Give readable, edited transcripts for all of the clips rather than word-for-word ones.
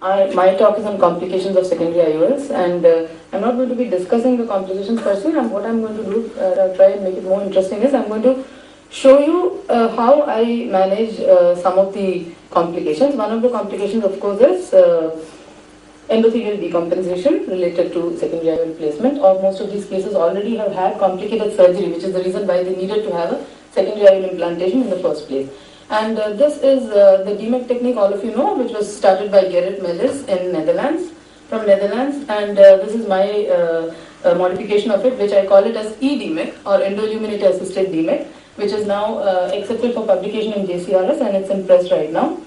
My talk is on complications of secondary IOLs, and I'm not going to be discussing the complications per se. And what I'm going to do, try and make it more interesting, is I'm going to show you how I manage some of the complications. One of the complications, of course, is endothelial decompensation related to secondary IOL replacement. Or most of these cases already have had complicated surgery, which is the reason why they needed to have a secondary IOL implantation in the first place. And this is the DMEC technique, all of you know, which was started by Gerrit Melis in Netherlands, from Netherlands, and this is my modification of it, which I call it as eDMEC, or Endoilluminator Assisted DMEC, which is now accepted for publication in JCRS, and it's in press right now.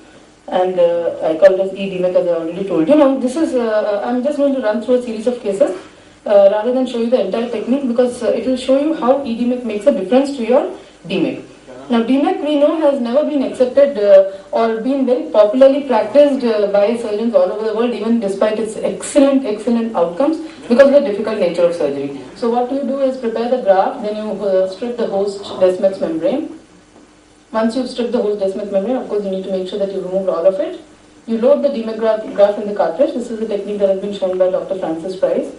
And I call it as eDMEC, as I already told you. Now, this is, I'm just going to run through a series of cases rather than show you the entire technique, because it will show you how eDMEC makes a difference to your DMEC. Now, DMEC, we know, has never been accepted or been very popularly practiced by surgeons all over the world, even despite its excellent outcomes, because of the difficult nature of surgery. So what you do is prepare the graft, then you strip the host Descemet's membrane. Once you've stripped the host Descemet's membrane, of course, you need to make sure that you remove all of it. You load the DMEC graft in the cartridge. This is the technique that has been shown by Dr. Francis Price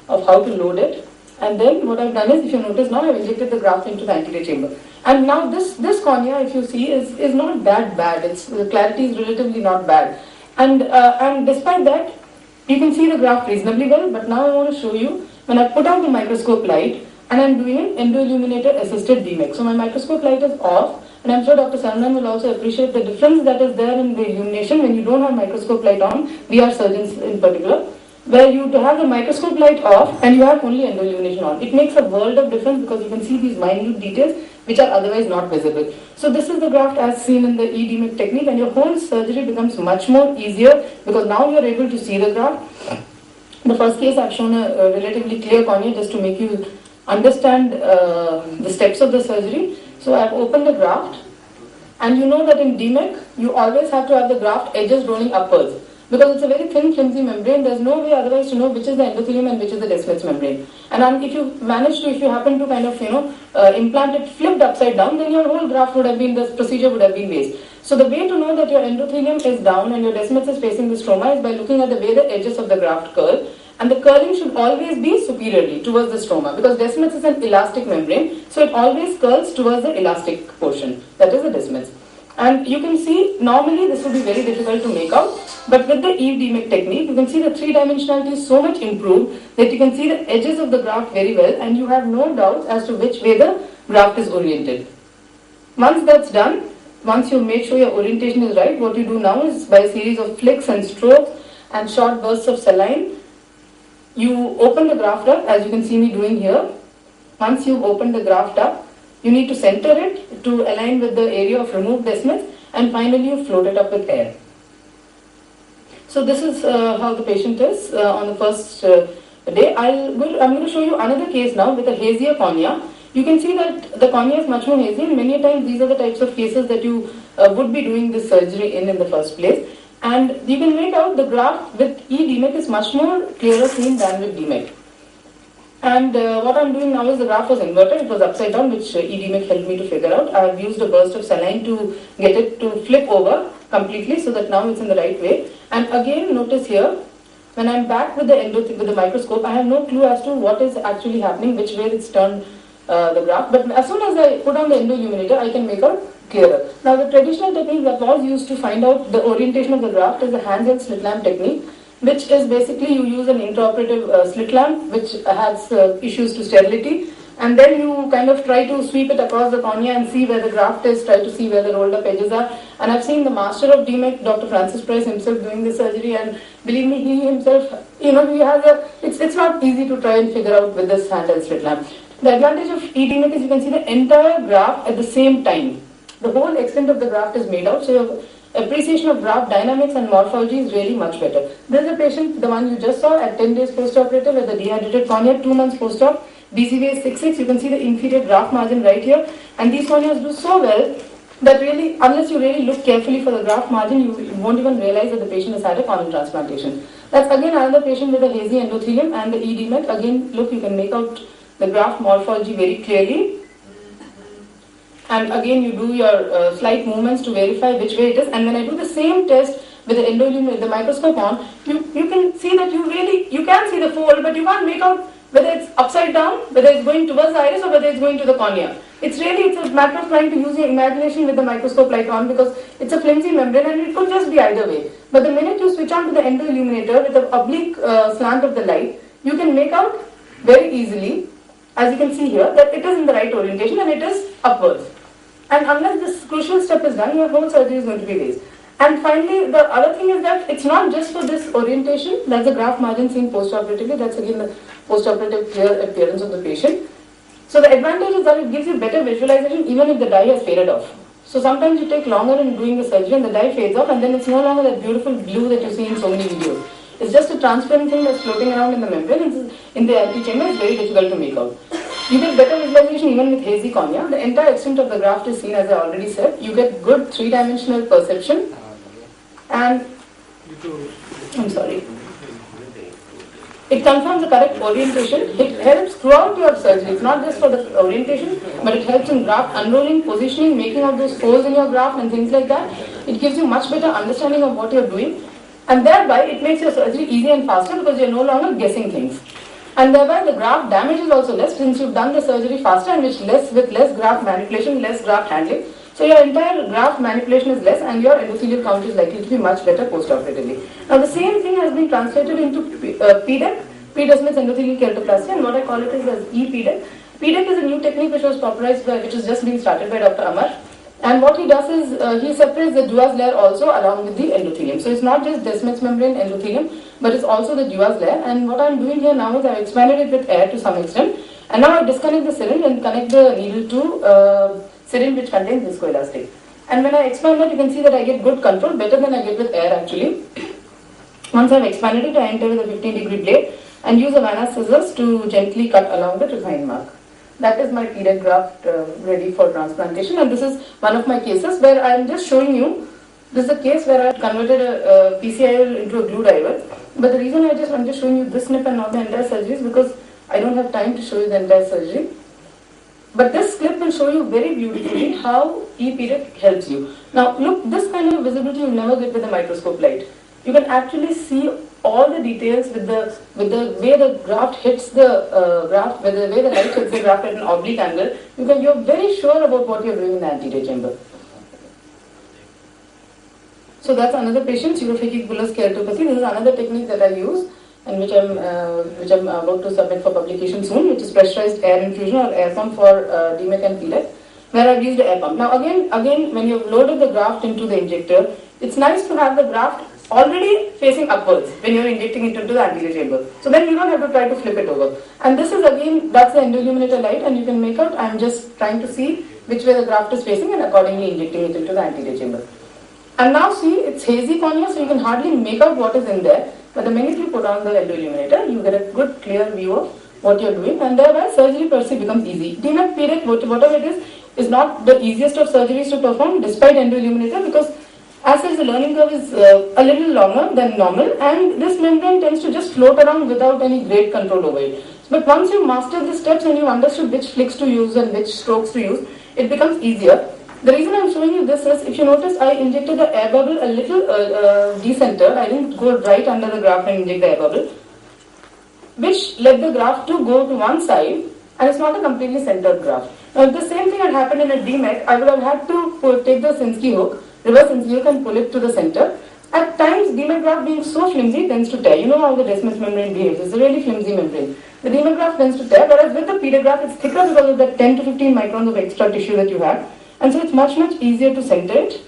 of how to load it. And then what I've done is, if you notice now, I've injected the graft into the anterior chamber. And now this cornea, if you see, is not that bad. The clarity is relatively not bad. And despite that, you can see the graft reasonably well. But now I want to show you, when I put out the microscope light, and I'm doing an endoilluminator assisted DMEC. So my microscope light is off, and I'm sure Dr. Saranam will also appreciate the difference that is there in the illumination when you don't have microscope light on, we are surgeons in particular, where you have the microscope light off and you have only endoillumination on. It makes a world of difference, because you can see these minute details which are otherwise not visible. So this is the graft as seen in the eDMEC technique, and your whole surgery becomes much more easier, because now you are able to see the graft. The first case I've shown a relatively clear cornea just to make you understand the steps of the surgery. So I've opened the graft, and you know that in DMEC you always have to have the graft edges rolling upwards, because it's a very thin, flimsy membrane. There's no way otherwise to know which is the endothelium and which is the Descemet's membrane. And if you happen to kind of, implant it flipped upside down, then your whole graft would have been, this procedure would have been waste. So the way to know that your endothelium is down and your Descemet's is facing the stroma is by looking at the way the edges of the graft curl. And the curling should always be superiorly towards the stroma, because Descemet's is an elastic membrane, so it always curls towards the elastic portion, that is the Descemet's. And you can see, normally this would be very difficult to make out, but with the eDMEC technique, you can see the three-dimensionality is so much improved that you can see the edges of the graft very well, and you have no doubts as to which way the graft is oriented. Once that's done, once you make sure your orientation is right, what you do now is, by a series of flicks and strokes and short bursts of saline, you open the graft up, as you can see me doing here. Once you've opened the graft up, you need to center it to align with the area of removed Descemet's, and finally you float it up with air. So this is how the patient is on the first day. I'm going to show you another case now with a hazier cornea. You can see that the cornea is much more hazy, and many times these are the types of cases that you would be doing this surgery in the first place. And you can make out the graft with eDMEC is much more clearer seen than with DMEC. And what I'm doing now is, the graph was inverted, it was upside down, which eDMEC helped me to figure out. I've used a burst of saline to get it to flip over completely, so that now it's in the right way. And again, notice here, when I'm back with the microscope, I have no clue as to what is actually happening, which way it's turned the graft. But as soon as I put on the endoilluminator, I can make out clearer. Now, the traditional technique that was used to find out the orientation of the graft is the handheld slit lamp technique, which is basically you use an intraoperative slit lamp which has issues to sterility, and then you kind of try to sweep it across the cornea and see where the graft is, try to see where the rolled up edges are. And I've seen the master of DMEC, Dr. Francis Price himself, doing this surgery, and believe me, he himself, he has it's not easy to try and figure out with this handheld slit lamp. The advantage of eDMEC is you can see the entire graft at the same time. The whole extent of the graft is made out, so your appreciation of graft dynamics and morphology is really much better. This is a patient, the one you just saw, at 10 days post-operative with a dehydrated cornea, 2 months post-op, BCVA is 6.6. You can see the inferior graft margin right here, and these corneas do so well that really, unless you really look carefully for the graft margin, you won't even realize that the patient has had a corneal transplantation. That's again another patient with a hazy endothelium and the eDMEC. Again, look, you can make out the graft morphology very clearly. And again, you do your slight movements to verify which way it is. And when I do the same test with the with the microscope on, you can see that you can see the fold, but you can't make out whether it's upside down, whether it's going towards the iris, or whether it's going to the cornea. It's a matter of trying to use your imagination with the microscope light on, because it's a flimsy membrane and it could just be either way. But the minute you switch on to the endoilluminator with the oblique slant of the light, you can make out very easily, as you can see here, that it is in the right orientation and it is upwards. And unless this crucial step is done, your whole surgery is going to be waste. And finally, the other thing is that it's not just for this orientation. That's the graft margin seen post-operatively. That's again the post-operative clear appearance of the patient. So the advantage is that it gives you better visualization even if the dye has faded off. So sometimes you take longer in doing the surgery and the dye fades off, and then it's no longer that beautiful blue that you see in so many videos. It's just a transparent thing that's floating around in the membrane. In the antechamber, it's very difficult to make out. You get better visualization even with hazy cornea. The entire extent of the graft is seen, as I already said. You get good three-dimensional perception. And I'm sorry. It confirms the correct orientation. It helps throughout your surgery. It's not just for the orientation, but it helps in graft unrolling, positioning, making of those folds in your graft and things like that. It gives you much better understanding of what you're doing. And thereby, it makes your surgery easier and faster because you're no longer guessing things. And thereby, the graft damage is also less since you've done the surgery faster and with less graft manipulation, less graft handling. So your entire graft manipulation is less and your endothelial count is likely to be much better post-operatively. Now the same thing has been translated into PDEC, P-Descemet's endothelial keratoplasty, and what I call it is as E-PDEC. PDEC is a new technique which was popularized by, which is just being started by Dr. Amar. And what he does is, he separates the Duas layer also along with the endothelium. So it's not just Descemet's membrane endothelium, but it's also the Duas layer. And what I'm doing here now is I've expanded it with air to some extent. And now I disconnect the syringe and connect the needle to syringe which contains viscoelastic. And when I expand that, you can see that I get good control, better than I get with air actually. Once I've expanded it, I enter with a 15-degree blade and use a Vanna scissors to gently cut along the refine mark. That is my PDEC graft ready for transplantation, and this is one of my cases where I am just showing you. This is a case where I have converted a PCIOL into a glued IOL. But the reason I'm just showing you this snip and not the entire surgery is because I don't have time to show you the entire surgery. But this clip will show you very beautifully how E-PDEC helps you. Now look, this kind of visibility you'll never get with the microscope light. You can actually see all the details with the way the graft hits the graft, with the way the light hits the graft at an oblique angle. You're very sure about what you're doing in the anterior chamber. So that's another patient, pseudophakic bullous keratopathy. This is another technique that I use and which I'm about to submit for publication soon, which is pressurized air infusion or air pump for DMEC and PDEC, where I've used the air pump. Now again, when you've loaded the graft into the injector, it's nice to have the graft already facing upwards when you're injecting it into the anterior chamber. So then you don't have to try to flip it over. And this is again, that's the endoilluminator light, and you can make out, I'm just trying to see which way the graft is facing and accordingly injecting it into the anterior chamber. And now see, it's hazy cornea, so you can hardly make out what is in there. But the minute you put on the endoilluminator, you get a good clear view of what you're doing, and thereby surgery per se becomes easy. DMEC, PDEC, whatever it is not the easiest of surgeries to perform despite endoilluminator, because as such the learning curve is a little longer than normal, and this membrane tends to just float around without any great control over it. But once you master the steps and you understood which flicks to use and which strokes to use, it becomes easier. The reason I'm showing you this is, if you notice, I injected the air bubble a little decentered. I didn't go right under the graft and inject the air bubble, which led the graft to go to one side, and it's not a completely centered graft. Now, if the same thing had happened in a DMEC, I would have had to take the Sinskey hook, reverse Sinskey hook, and pull it to the center. At times, DMEC graft being so flimsy tends to tear. You know how the Descemet's membrane behaves. It's a really flimsy membrane. The DMEC graft tends to tear, whereas with the PDEC graft, it's thicker because of the 10 to 15 microns of extra tissue that you have. And so it's much easier to center it,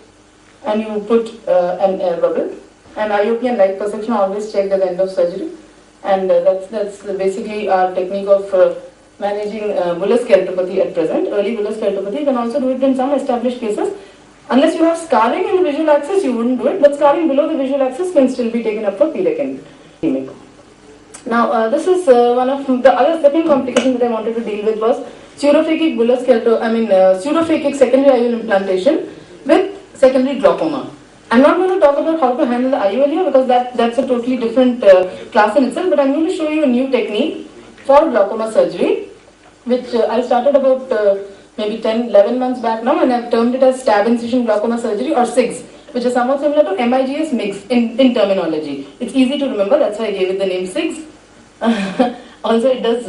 and you put an air bubble. And IOP and light perception are always checked at the end of surgery. And that's basically our technique of managing bullous keratopathy at present. Early bullous keratopathy, you can also do it in some established cases. Unless you have scarring in the visual axis, you wouldn't do it, but scarring below the visual axis can still be taken up for PDEC and DMEC. Now, this is one of the other second complication that I wanted to deal with was pseudophakic bullous pseudophakic secondary IOL implantation with secondary glaucoma. I'm not going to talk about how to handle the IOL here because that's a totally different class in itself, but I'm going to show you a new technique for glaucoma surgery, which I started about maybe 10, 11 months back now, and I've termed it as stab incision glaucoma surgery, or SIGS, which is somewhat similar to MIGS mix in terminology. It's easy to remember, that's why I gave it the name SIGS. Also, it does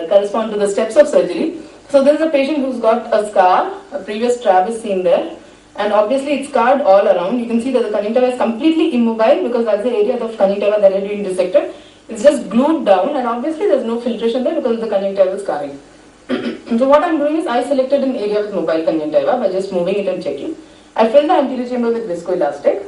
correspond to the steps of surgery. So this is a patient who's got a scar, a previous trab is seen there, and obviously it's scarred all around. You can see that the conjunctiva is completely immobile because that's the area of conjunctiva that had been dissected. It's just glued down, and obviously there's no filtration there because of the conjunctival scarring. So what I'm doing is I selected an area with mobile conjunctiva by just moving it and checking. I fill the anterior chamber with viscoelastic,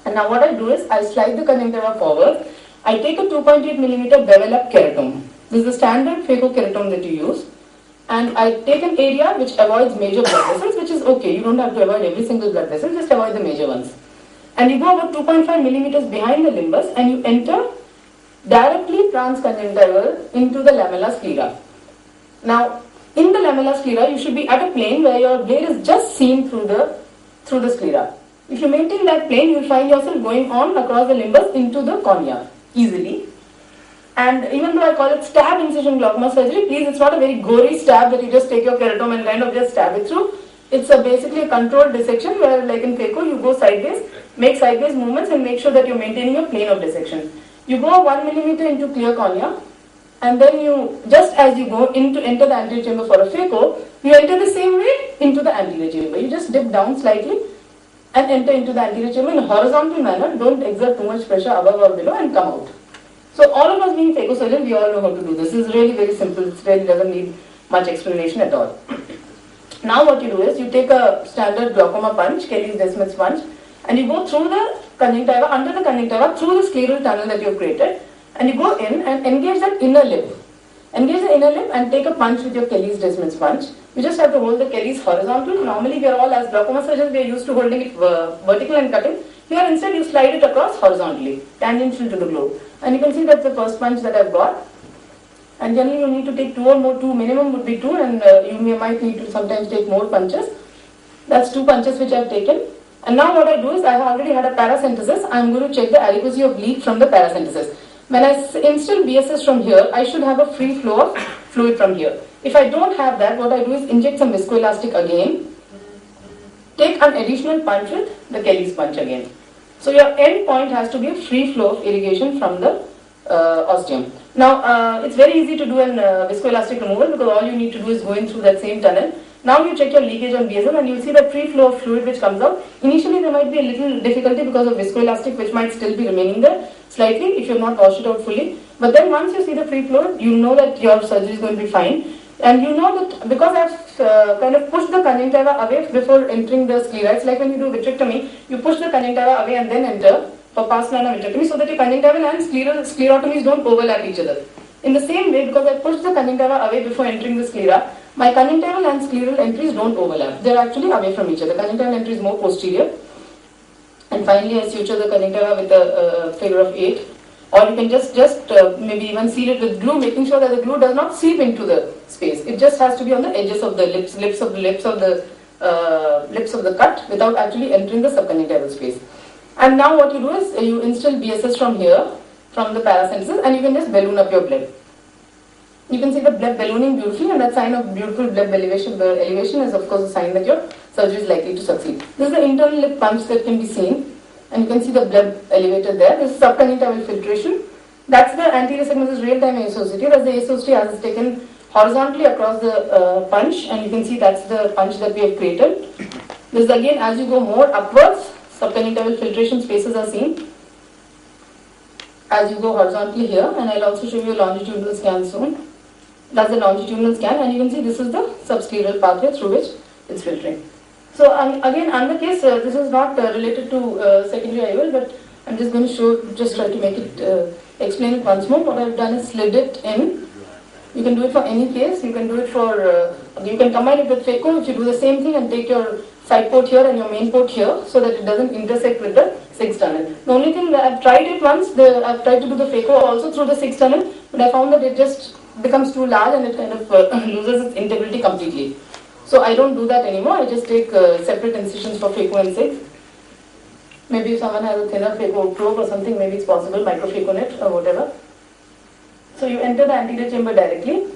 and now what I do is I slide the conjunctiva forward. I take a 2.8 millimeter bevel-up keratome. This is the standard phacokeratome that you use. And I take an area which avoids major blood vessels, which is okay. You don't have to avoid every single blood vessel, just avoid the major ones. And you go about 2.5 millimeters behind the limbus and you enter directly transconjunctival into the lamella sclera. Now, in the lamella sclera, you should be at a plane where your blade is just seen through the sclera. If you maintain that plane, you will find yourself going on across the limbus into the cornea easily. And even though I call it stab incision glaucoma surgery, please, it's not a very gory stab that you just take your keratome and kind of just stab it through. It's basically a controlled dissection where, like in phaco, you go sideways, make sideways movements and make sure that you're maintaining your plane of dissection. You go 1 millimeter into clear cornea, and then you, just as you go enter the anterior chamber for a phaco, you enter the same way into the anterior chamber. You just dip down slightly and enter into the anterior chamber in a horizontal manner. Don't exert too much pressure above or below and come out. So all of us being phaco surgeons, we all know how to do this. This is really very simple. It really doesn't need much explanation at all. Now what you do is you take a standard glaucoma punch, Kelly's-Desmond's punch, and you go through the conjunctiva, under the conjunctiva, through the scleral tunnel that you have created, and you go in and engage that inner lip. Engage the inner lip and take a punch with your Kelly's-Desmond's punch. You just have to hold the Kelly's horizontal. Normally we are all, as glaucoma surgeons, we are used to holding it vertical and cutting. Here instead you slide it across horizontally, tangential to the globe. And you can see that's the first punch that I've got. And generally you need to take 2 or more, 2 minimum would be 2, and you might need to sometimes take more punches. That's 2 punches which I've taken. And now what I do is I have already had a paracentesis. I'm going to check the adequacy of leak from the paracentesis. When I instill BSS from here, I should have a free flow of fluid from here. If I don't have that, what I do is inject some viscoelastic again, take an additional punch with the Kelly's punch again. So your end point has to be a free flow of irrigation from the ostium. Now it's very easy to do an viscoelastic removal because all you need to do is go in through that same tunnel. Now you check your leakage on BSS and you'll see the free flow of fluid which comes out. Initially there might be a little difficulty because of viscoelastic which might still be remaining there slightly if you have not washed it out fully. But then once you see the free flow, you know that your surgery is going to be fine. And you know that because I've kind of pushed the conjunctiva away before entering the sclera. It's like when you do vitrectomy, you push the conjunctiva away and then enter for pars plana vitrectomy so that your conjunctival and sclerotomies don't overlap each other. In the same way, because I pushed the conjunctiva away before entering the sclera, my conjunctival and scleral entries don't overlap. They're actually away from each other. Conjunctival entry is more posterior. And finally, I suture the conjunctiva with a figure of 8. Or you can just maybe even seal it with glue, making sure that the glue does not seep into the space. It just has to be on the edges of the lips of the cut without actually entering the subconjunctival space. And now what you do is you instill BSS from here, from the paracentesis, and you can just balloon up your bleb. You can see the bleb ballooning beautifully, and that sign of beautiful bleb elevation. The elevation is of course a sign that your surgery is likely to succeed. This is the internal lip punch that can be seen. And you can see the bleb elevated there. This is subconjunctival filtration. That's the anterior segment, this is real-time ASOCT. That's the ASOCT as it's taken horizontally across the punch, and you can see that's the punch that we have created. This is again, as you go more upwards, subconjunctival filtration spaces are seen. As you go horizontally here, and I'll also show you a longitudinal scan soon. That's the longitudinal scan, and you can see this is the subscleral pathway through which it's filtering. So again, on the case, this is not related to secondary IOL, but I'm just going to try to make it, explain it once more. What I've done is slid it in. You can do it for any case. You can do it for, you can combine it with phaco if you do the same thing and take your side port here and your main port here so that it doesn't intersect with the 6th tunnel. The only thing that I've tried it once, I've tried to do the phaco also through the 6th tunnel, but I found that it just becomes too large and it kind of loses its integrity completely. So I don't do that anymore. I just take separate incisions for phaco and 6. Maybe if someone has a thinner phaco probe or something, maybe it's possible, microphaconet or whatever. So you enter the anterior chamber directly.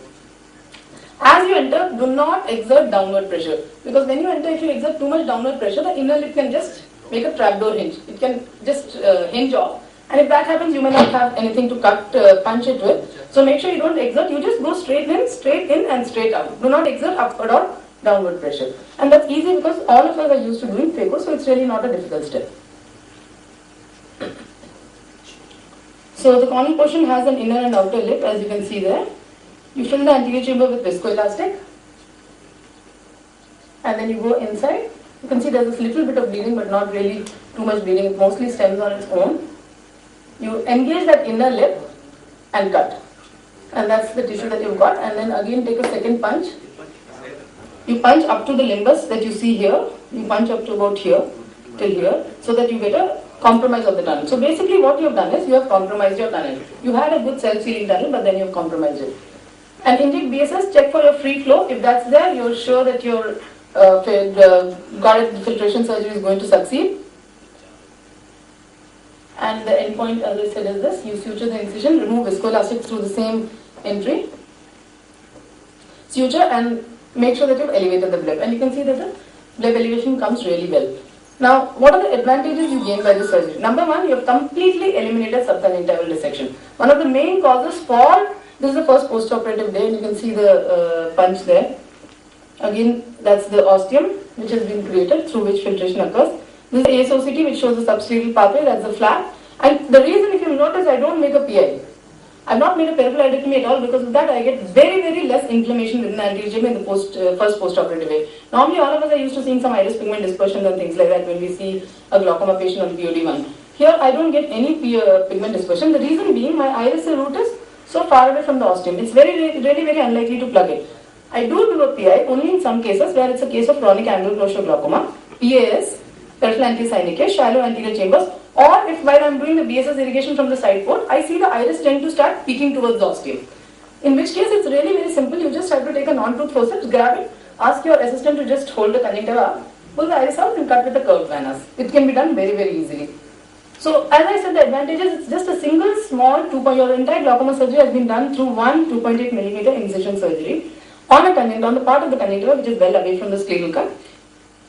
As you enter, do not exert downward pressure, because when you enter, if you exert too much downward pressure, the inner lip can just make a trapdoor hinge. It can just hinge off, and if that happens, you may not have anything to cut, punch it with. So make sure you don't exert. You just go straight in, and straight out. Do not exert upward or downward pressure, and that's easy because all of us are used to doing phaco, so it's really not a difficult step. So the cornel portion has an inner and outer lip, as you can see there. You fill the anterior chamber with viscoelastic, and then you go inside. You can see there's this little bit of bleeding, but not really too much bleeding. It mostly stems on its own. You engage that inner lip and cut, and that's the tissue that you've got. And then again take a second punch. You punch up to the limbus that you see here. You punch up to about here till here, so that you get a compromise of the tunnel. So basically what you have done is you have compromised your tunnel. You had a good self-sealing tunnel, but then you have compromised it. And inject BSS, check for your free flow. If that's there, you're sure that your guarded filtration surgery is going to succeed. And the endpoint, as I said, is this. You suture the incision, remove viscoelastic through the same entry. Suture and make sure that you've elevated the bleb. And you can see that the bleb elevation comes really well. Now, what are the advantages you gain by this surgery? Number one, you have completely eliminated subconjunctival dissection. One of the main causes for, this is the first post-operative day, and you can see the punch there. Again, that's the ostium which has been created through which filtration occurs. This is ASOCT which shows the subscleral pathway, that's the flap. And the reason, if you notice, I don't make a PI. I've not made a periphylloidectomy at all. Because of that, I get very less inflammation within the anterior chamber in the first post-operative way. Normally, all of us are used to seeing some iris pigment dispersion and things like that when we see a glaucoma patient on POD1. Here, I don't get any pigment dispersion. The reason being, my iris root is so far away from the ostium. It's really very unlikely to plug it. I do a PI only in some cases where it's a case of chronic angular closure glaucoma, PAS, peripheral antisynicus, shallow anterior chambers, or if while I'm doing the BSS irrigation from the side port, I see the iris tend to start peeking towards the ostium. In which case, it's really very simple. You just have to take a non-tooth forceps, grab it, ask your assistant to just hold the conjunctiva up, pull the iris out and cut with a curved vanas. It can be done very easily. So, as I said, the advantages, it's just a single small your entire glaucoma surgery has been done through one 2.8 millimeter incision surgery on a conjunctiva, on the part of the conjunctiva which is well away from the scleral cut.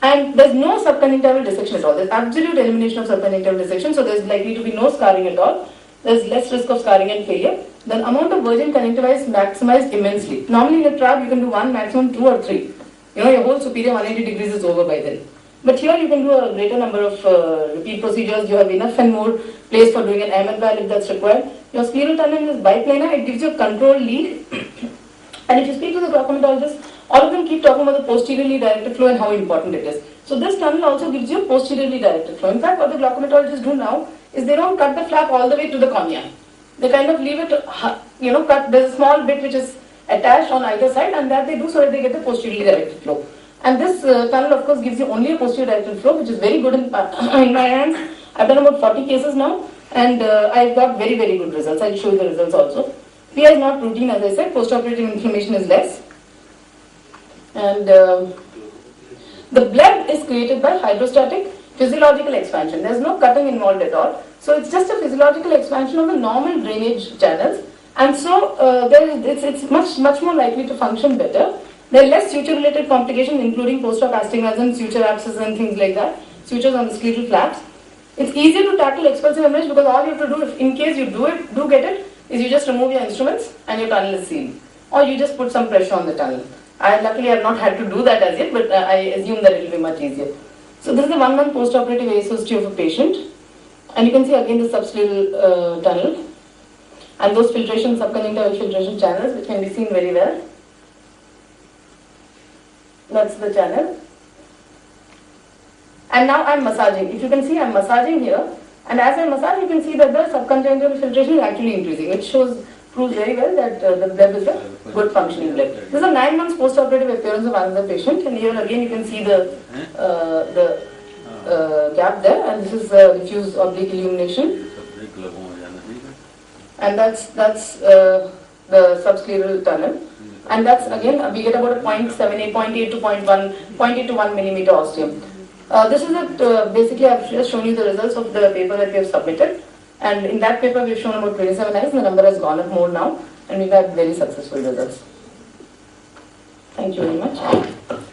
And there's no subconjunctival dissection at all. There's absolute elimination of subconjunctival dissection, so there's likely to be no scarring at all. There's less risk of scarring and failure. The amount of virgin conjunctiva is maximized immensely. Normally in a trap, you can do one, maximum 2 or 3. Your whole superior 180 degrees is over by then. But here you can do a greater number of repeat procedures. You have enough and more place for doing an IML valve if that's required. Your scleral tunnel is biplanar. It gives you a controlled lead. And if you speak to the glaucomatologist, all of them keep talking about the posteriorly directed flow and how important it is. So this tunnel also gives you posteriorly directed flow. In fact, what the glaucomatologists do now is they don't cut the flap all the way to the cornea. They kind of leave it, cut. There's a small bit which is attached on either side, and that they do so that they get the posteriorly directed flow. And this tunnel, of course, gives you only a posterior directed flow, which is very good in my hands. I've done about 40 cases now, and I've got very good results. I'll show you the results also. PI is not routine, as I said. Post-operative inflammation is less. And the bleb is created by hydrostatic physiological expansion. There's no cutting involved at all. So it's just a physiological expansion of the normal drainage channels. And so it's much more likely to function better. There are less suture-related complications, including post-op astigmatism, suture abscess and things like that. Sutures on the scleral flaps. It's easier to tackle expulsive hemorrhage because all you have to do, if in case you do get it, is you just remove your instruments and your tunnel is sealed. Or you just put some pressure on the tunnel. Luckily I have not had to do that as yet, but I assume that it will be much easier. So this is the 1 month post-operative ASOST of a patient. And you can see again the subscleral tunnel. And those subconjunctival filtration channels, which can be seen very well. That's the channel. And now I'm massaging. If you can see, I'm massaging here. And as I massage, you can see that the subconjunctival filtration is actually increasing, which proves very well that the bleb is a good functioning bleb. This is a 9 months post-operative appearance of another patient, and here again you can see the gap there, and this is diffuse oblique illumination. And that's the subscleral tunnel. And that's again, we get about a 0.8 to 0.8 to 1 millimeter ostium. This is basically I've just shown you the results of the paper that we have submitted. And in that paper we've shown about 27 eyes, and the number has gone up more now, and we've had very successful results. Thank you very much.